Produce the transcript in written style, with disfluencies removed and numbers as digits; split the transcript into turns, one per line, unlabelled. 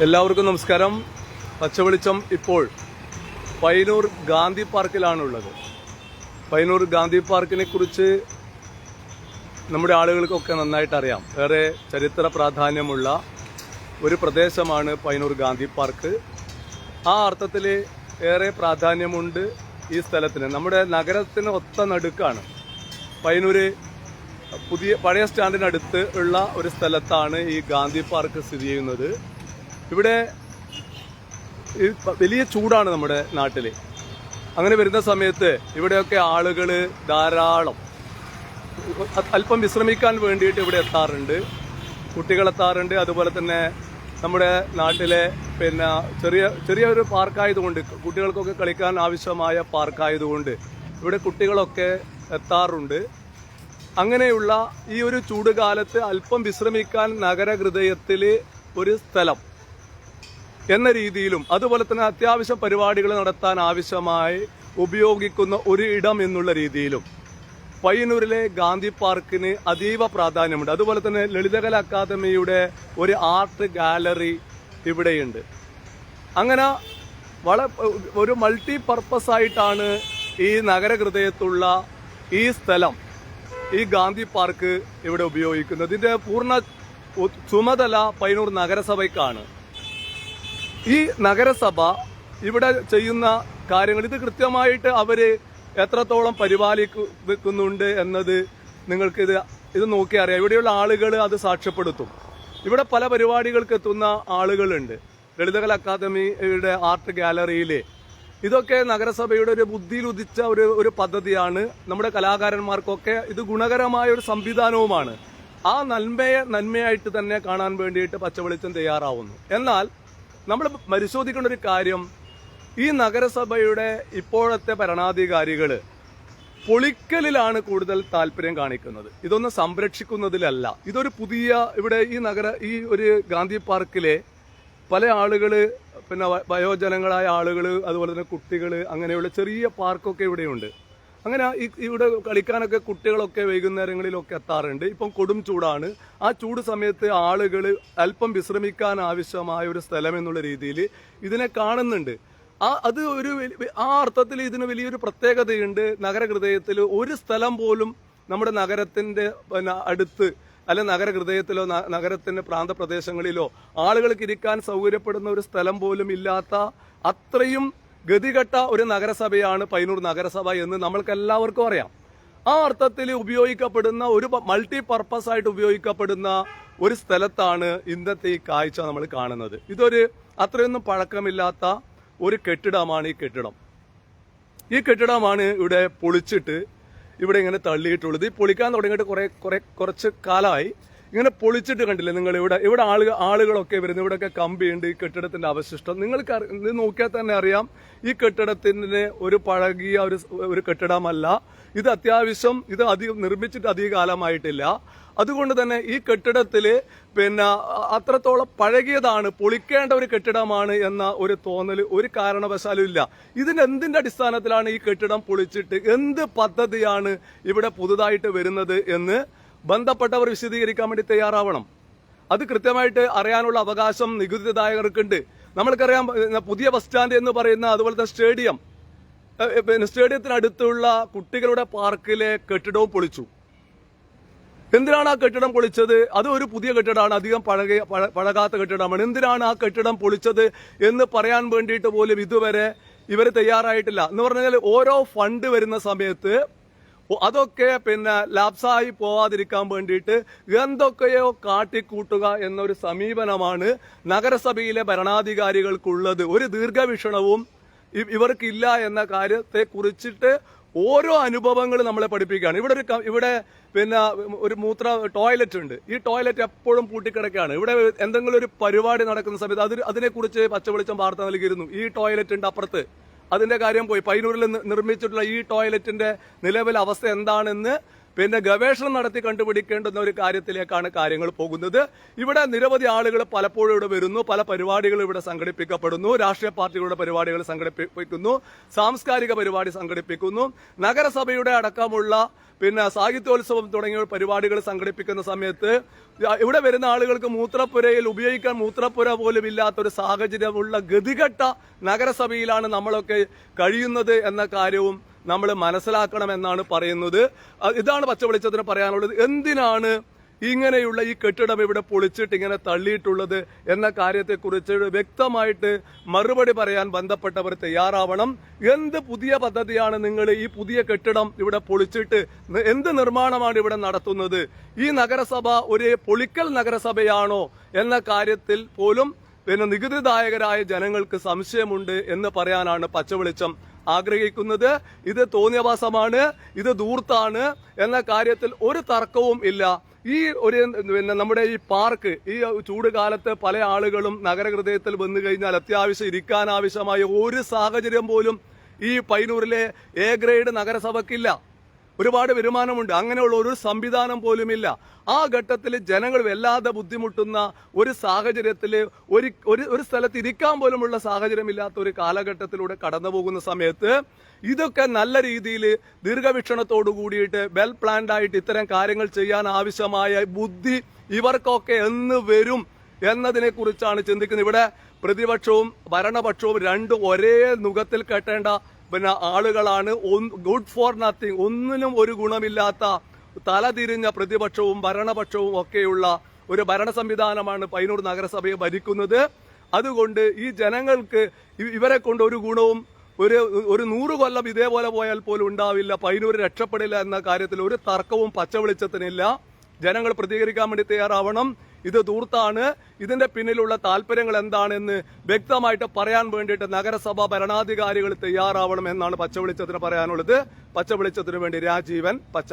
എല്ലാവർക്കും നമസ്കാരം. പച്ചവെളിച്ചം ഇപ്പോൾ പയ്യന്നൂർ ഗാന്ധി പാർക്കിലാണുള്ളത്. പയ്യന്നൂർ ഗാന്ധി പാർക്കിനെ കുറിച്ച് നമ്മുടെ ആളുകൾക്കൊക്കെ നന്നായിട്ട് അറിയാം. ഏറെ ചരിത്ര പ്രാധാന്യമുള്ള ഒരു പ്രദേശമാണ് പയ്യന്നൂർ ഗാന്ധി പാർക്ക്. ആ അർത്ഥത്തിൽ ഏറെ പ്രാധാന്യമുണ്ട് ഈ സ്ഥലത്തിന്. നമ്മുടെ നഗരത്തിന് ഒത്ത നടുക്കാണ്. പയ്യന്നൂര് പഴയ സ്റ്റാൻഡിനടുത്ത് ഉള്ള ഒരു സ്ഥലത്താണ് ഈ ഗാന്ധി പാർക്ക് സ്ഥിതി ചെയ്യുന്നത്. ഇവിടെ വലിയ ചൂടാണ് നമ്മുടെ നാട്ടിൽ. അങ്ങനെ വരുന്ന സമയത്ത് ഇവിടെയൊക്കെ ആളുകൾ ധാരാളം അല്പം വിശ്രമിക്കാൻ വേണ്ടിയിട്ട് ഇവിടെ എത്താറുണ്ട്. കുട്ടികളെത്താറുണ്ട്. അതുപോലെ തന്നെ നമ്മുടെ നാട്ടിലെ ചെറിയൊരു പാർക്കായതുകൊണ്ട്, കുട്ടികൾക്കൊക്കെ കളിക്കാൻ ആവശ്യമായ പാർക്കായതുകൊണ്ട് ഇവിടെ കുട്ടികളൊക്കെ എത്താറുണ്ട്. അങ്ങനെയുള്ള ഈ ഒരു ചൂടുകാലത്ത് അല്പം വിശ്രമിക്കാൻ നഗരഹൃദയത്തിൽ ഒരു സ്ഥലം എന്ന രീതിയിലും, അതുപോലെ തന്നെ അത്യാവശ്യം പരിപാടികൾ നടത്താൻ ആവശ്യമായി ഉപയോഗിക്കുന്ന ഒരു ഇടം എന്നുള്ള രീതിയിലും പയ്യന്നൂരിലെ ഗാന്ധി പാർക്കിന് അതീവ പ്രാധാന്യമുണ്ട്. അതുപോലെ തന്നെ ലളിതകല അക്കാദമിയുടെ ഒരു ആർട്ട് ഗാലറി ഇവിടെയുണ്ട്. അങ്ങനെ ഒരു മൾട്ടി പർപ്പസ് ആയിട്ടാണ് ഈ നഗരഹൃദയത്തുള്ള ഈ സ്ഥലം, ഈ ഗാന്ധി പാർക്ക് ഇവിടെ ഉപയോഗിക്കുന്നത്. ഇതിന്റെ പൂർണ്ണ ചുമതല പയ്യന്നൂർ നഗരസഭയ്ക്കാണ്. ഈ നഗരസഭ ഇവിടെ ചെയ്യുന്ന കാര്യങ്ങൾ ഇത് കൃത്യമായിട്ട് അവര് എത്രത്തോളം പരിപാലിക്കുന്നുണ്ട് എന്നത് നിങ്ങൾക്ക് ഇത് നോക്കി അറിയാം. ഇവിടെയുള്ള ആളുകൾ അത് സാക്ഷ്യപ്പെടുത്തും. ഇവിടെ പല പരിപാടികൾക്ക് എത്തുന്ന ആളുകളുണ്ട്. ലളിതകല അക്കാദമിയുടെ ആർട്ട് ഗാലറിയിലെ ഇതൊക്കെ നഗരസഭയുടെ ഒരു ബുദ്ധിയിൽ ഉദിച്ച ഒരു പദ്ധതിയാണ്. നമ്മുടെ കലാകാരന്മാർക്കൊക്കെ ഇത് ഗുണകരമായ ഒരു സംവിധാനവുമാണ്. ആ നന്മയായിട്ട് തന്നെ കാണാൻ വേണ്ടിയിട്ട് പച്ചവെളിച്ചം തയ്യാറാവുന്നു. എന്നാൽ നമ്മൾ പരിശോധിക്കേണ്ട ഒരു കാര്യം, ഈ നഗരസഭയുടെ ഇപ്പോഴത്തെ ഭരണാധികാരികൾ പൊളിക്കലിലാണ് കൂടുതൽ താല്പര്യം കാണിക്കുന്നത്. ഇതൊന്നും സംരക്ഷിക്കുന്നതിലല്ല. ഇതൊരു ഇവിടെ ഈ ഒരു ഗാന്ധി പാർക്കിലെ പല ആളുകൾ, വയോജനങ്ങളായ ആളുകൾ, അതുപോലെ തന്നെ കുട്ടികൾ, അങ്ങനെയുള്ള ചെറിയ പാർക്കൊക്കെ ഇവിടെയുണ്ട്. അങ്ങനെ ഇവിടെ കളിക്കാനൊക്കെ കുട്ടികളൊക്കെ വൈകുന്നേരങ്ങളിലൊക്കെ എത്താറുണ്ട്. ഇപ്പം കൊടും ചൂടാണ്. ആ ചൂട് സമയത്ത് ആളുകൾ അല്പം വിശ്രമിക്കാൻ ആവശ്യമായ ഒരു സ്ഥലം എന്നുള്ള രീതിയിൽ ഇതിനെ കാണുന്നുണ്ട്. ആ അർത്ഥത്തിൽ ഇതിന് വലിയൊരു പ്രത്യേകതയുണ്ട്. നഗരഹൃദയത്തിൽ ഒരു സ്ഥലം പോലും നമ്മുടെ നഗരത്തിന്റെ അടുത്ത്, അല്ലെ നഗരഹൃദയത്തിലോ നഗരത്തിന്റെ പ്രാന്തപ്രദേശങ്ങളിലോ ആളുകൾക്ക് ഇരിക്കാൻ സൗകര്യപ്പെടുന്ന ഒരു സ്ഥലം പോലും ഇല്ലാത്ത അത്രയും ഗതികെട്ട ഒരു നഗരസഭയാണ് പയ്യന്നൂർ നഗരസഭ എന്ന് നമ്മൾക്ക് എല്ലാവർക്കും അറിയാം. ആ അർത്ഥത്തിൽ ഉപയോഗിക്കപ്പെടുന്ന ഒരു മൾട്ടി പർപ്പസ് ആയിട്ട് ഉപയോഗിക്കപ്പെടുന്ന ഒരു സ്ഥലത്താണ് ഇന്നത്തെ ഈ കാഴ്ച നമ്മൾ കാണുന്നത്. ഇതൊരു അത്രയൊന്നും പഴക്കമില്ലാത്ത ഒരു കെട്ടിടമാണ് ഈ കെട്ടിടമാണ് ഇവിടെ പൊളിച്ചിട്ട് ഇവിടെ ഇങ്ങനെ തള്ളിയിട്ടുള്ളത്. ഈ പൊളിക്കാൻ തുടങ്ങിയിട്ട് കുറച്ച് കാലമായി. ഇങ്ങനെ പൊളിച്ചിട്ട് കണ്ടില്ലേ നിങ്ങൾ? ഇവിടെ ആളുകളൊക്കെ വരുന്നു. ഇവിടെയൊക്കെ കമ്പിയുണ്ട്. ഈ കെട്ടിടത്തിന്റെ അവശിഷ്ടം നിങ്ങൾക്ക് ഇത് നോക്കിയാൽ തന്നെ അറിയാം. ഈ കെട്ടിടത്തിന് ഒരു പഴകിയ ഒരു കെട്ടിടമല്ല ഇത്. അത്യാവശ്യം ഇത് നിർമ്മിച്ചിട്ട് അധിക കാലമായിട്ടില്ല. അതുകൊണ്ട് തന്നെ ഈ കെട്ടിടത്തില് അത്രത്തോളം പഴകിയതാണ്, പൊളിക്കേണ്ട ഒരു കെട്ടിടമാണ് എന്ന ഒരു തോന്നൽ ഒരു കാരണവശാലും ഇല്ല. എന്തിന്റെ അടിസ്ഥാനത്തിലാണ് ഈ കെട്ടിടം പൊളിച്ചിട്ട് എന്ത് പദ്ധതിയാണ് ഇവിടെ പുതുതായിട്ട് വരുന്നത് എന്ന് ബന്ധപ്പെട്ടവർ വിശദീകരിക്കാൻ വേണ്ടി തയ്യാറാവണം. അത് കൃത്യമായിട്ട് അറിയാനുള്ള അവകാശം നികുതിദായകർക്കുണ്ട്. നമ്മൾക്കറിയാം, പുതിയ ബസ് സ്റ്റാൻഡ് എന്ന് പറയുന്ന, അതുപോലത്തെ സ്റ്റേഡിയത്തിനടുത്തുള്ള കുട്ടികളുടെ പാർക്കിലെ കെട്ടിടവും പൊളിച്ചു. എന്തിനാണ് ആ കെട്ടിടം പൊളിച്ചത്? അത് ഒരു പുതിയ കെട്ടിടമാണ്, അധികം പഴകാത്ത കെട്ടിടമാണ്. എന്തിനാണ് ആ കെട്ടിടം പൊളിച്ചത് എന്ന് പറയാൻ വേണ്ടിയിട്ട് പോലും ഇതുവരെ ഇവർ തയ്യാറായിട്ടില്ല. എന്ന് പറഞ്ഞാൽ ഓരോ ഫണ്ട് വരുന്ന സമയത്ത് അതൊക്കെ ലാപ്സായി പോവാതിരിക്കാൻ വേണ്ടിയിട്ട് എന്തൊക്കെയോ കാട്ടിക്കൂട്ടുക എന്നൊരു സമീപനമാണ് നഗരസഭയിലെ ഭരണാധികാരികൾക്കുള്ളത്. ഒരു ദീർഘവീക്ഷണവും ഇവർക്കില്ല എന്ന കാര്യത്തെ കുറിച്ചിട്ട് ഓരോ അനുഭവങ്ങൾ നമ്മളെ പഠിപ്പിക്കുകയാണ്. ഇവിടെ ഒരു ടോയ്ലറ്റ് ഉണ്ട്. ഈ ടോയ്ലറ്റ് എപ്പോഴും പൂട്ടിക്കിടക്കുകയാണ്. ഇവിടെ എന്തെങ്കിലും ഒരു പരിപാടി നടക്കുന്ന സമയത്ത് അതിനെക്കുറിച്ച് പച്ചവെളിച്ചം വാർത്ത നൽകിയിരുന്നു. ഈ ടോയ്ലറ്റ് ഉണ്ട് അപ്പുറത്ത്, അതിന്റെ കാര്യം പോയി. പയ്യന്നൂരിൽ നിർമ്മിച്ചിട്ടുള്ള ഈ ടോയ്ലറ്റിന്റെ നിലവിലെ അവസ്ഥ എന്താണെന്ന് പിന്നെ ഗവേഷണം നടത്തി കണ്ടുപിടിക്കേണ്ടുന്ന ഒരു കാര്യത്തിലേക്കാണ് കാര്യങ്ങൾ പോകുന്നത്. ഇവിടെ നിരവധി ആളുകൾ പലപ്പോഴും ഇവിടെ വരുന്നു, പല പരിപാടികൾ ഇവിടെ സംഘടിപ്പിക്കപ്പെടുന്നു, രാഷ്ട്രീയ പാർട്ടികളുടെ പരിപാടികൾ സംഘടിപ്പിക്കുന്നു, സാംസ്കാരിക പരിപാടി സംഘടിപ്പിക്കുന്നു, നഗരസഭയുടെ അടക്കമുള്ള പിന്നെ സാഹിത്യോത്സവം തുടങ്ങിയ പരിപാടികൾ സംഘടിപ്പിക്കുന്ന സമയത്ത് ഇവിടെ വരുന്ന ആളുകൾക്ക് മൂത്രപ്പുരയിൽ ഉപയോഗിക്കാൻ മൂത്രപ്പുര പോലും ഇല്ലാത്തൊരു സാഹചര്യമുള്ള ഗതികെട്ട നഗരസഭയിലാണ് നമ്മളൊക്കെ കഴിയുന്നത് എന്ന കാര്യവും നമ്മൾ മനസ്സിലാക്കണമെന്നാണ് പറയുന്നത്. ഇതാണ് പച്ചവെളിച്ചത്തിന് പറയാനുള്ളത്. എന്തിനാണ് ഇങ്ങനെയുള്ള ഈ കെട്ടിടം ഇവിടെ പൊളിച്ചിട്ട് ഇങ്ങനെ തള്ളിയിട്ടുള്ളത് എന്ന കാര്യത്തെക്കുറിച്ച് വ്യക്തമായിട്ട് മറുപടി പറയാൻ ബന്ധപ്പെട്ടവർ തയ്യാറാവണം. എന്ത് പുതിയ പദ്ധതിയാണ് നിങ്ങൾ ഈ പുതിയ കെട്ടിടം ഇവിടെ പൊളിച്ചിട്ട് എന്ത് നിർമ്മാണമാണ് ഇവിടെ നടത്തുന്നത്? ഈ നഗരസഭ ഒരു പൊളിക്കൽ നഗരസഭയാണോ എന്ന കാര്യത്തിൽ പോലും പിന്നെ നികുതിദായകരായ ജനങ്ങൾക്ക് സംശയമുണ്ട് എന്ന് പറയാനാണ് പച്ചവെളിച്ചം ആഗ്രഹിക്കുന്നത്. ഇത് തോന്നിയവാസമാണ്, ഇത് ധൂർത്താണ് എന്ന കാര്യത്തിൽ ഒരു തർക്കവും ഇല്ല. ഈ ഒരു പിന്നെ നമ്മുടെ ഈ പാർക്ക് ഈ ചൂട് കാലത്ത് പല ആളുകളും നഗരഹൃദയത്തിൽ വന്നു കഴിഞ്ഞാൽ അത്യാവശ്യം ഇരിക്കാനാവശ്യമായ ഒരു സാഹചര്യം പോലും ഈ പയ്യന്നൂരിലെ എ ഗ്രേഡ് നഗരസഭയ്ക്കില്ല. ഒരുപാട് വരുമാനമുണ്ട്, അങ്ങനെയുള്ള ഒരു സംവിധാനം പോലുമില്ല. ആ ഘട്ടത്തിൽ ജനങ്ങൾ വല്ലാതെ ബുദ്ധിമുട്ടുന്ന ഒരു സാഹചര്യത്തിൽ ഒരു സ്ഥലത്ത് ഇരിക്കാൻ പോലുമുള്ള സാഹചര്യമില്ലാത്ത ഒരു കാലഘട്ടത്തിലൂടെ കടന്നു പോകുന്ന സമയത്ത് ഇതൊക്കെ നല്ല രീതിയിൽ ദീർഘവീക്ഷണത്തോടു കൂടിയിട്ട് വെൽ പ്ലാൻഡ് ആയിട്ട് ഇത്തരം കാര്യങ്ങൾ ചെയ്യാൻ ആവശ്യമായ ബുദ്ധി ഇവർക്കൊക്കെ എന്ന് വരും എന്നതിനെ കുറിച്ചാണ് ചിന്തിക്കുന്നത്. ഇവിടെ പ്രതിപക്ഷവും ഭരണപക്ഷവും രണ്ടും ഒരേ നുഖത്തിൽ കെട്ടേണ്ട പിന്നെ ആളുകളാണ്. ഗുഡ് ഫോർ നത്തിങ്, ഒന്നിനും ഒരു ഗുണമില്ലാത്ത തലതിരിഞ്ഞ പ്രതിപക്ഷവും ഭരണപക്ഷവും ഒക്കെയുള്ള ഒരു ഭരണ സംവിധാനമാണ് പയ്യന്നൂർ നഗരസഭയെ ഭരിക്കുന്നത്. അതുകൊണ്ട് ഈ ജനങ്ങൾക്ക് ഇവരെ കൊണ്ട് ഒരു ഗുണവും ഒരു 100 കൊല്ലം ഇതേപോലെ പോയാൽ പോലും ഉണ്ടാവില്ല, പയ്യന്നൂർ രക്ഷപ്പെടില്ല എന്ന കാര്യത്തിൽ ഒരു തർക്കവും പച്ചവെളിച്ചത്തിനില്ല. ജനങ്ങൾ പ്രതികരിക്കാൻ വേണ്ടി തയ്യാറാവണം. ഇത് ധൂർത്താണ്, ഇതിന്റെ പിന്നിലുള്ള താല്പര്യങ്ങൾ എന്താണെന്ന് വ്യക്തമായിട്ട് പറയാൻ വേണ്ടിയിട്ട് നഗരസഭ ഭരണാധികാരികൾ തയ്യാറാവണം എന്നാണ് പച്ചവെളിച്ചത്തിന് പറയാനുള്ളത്. പച്ചവെളിച്ചത്തിന് വേണ്ടി രാജീവൻ പച്ച.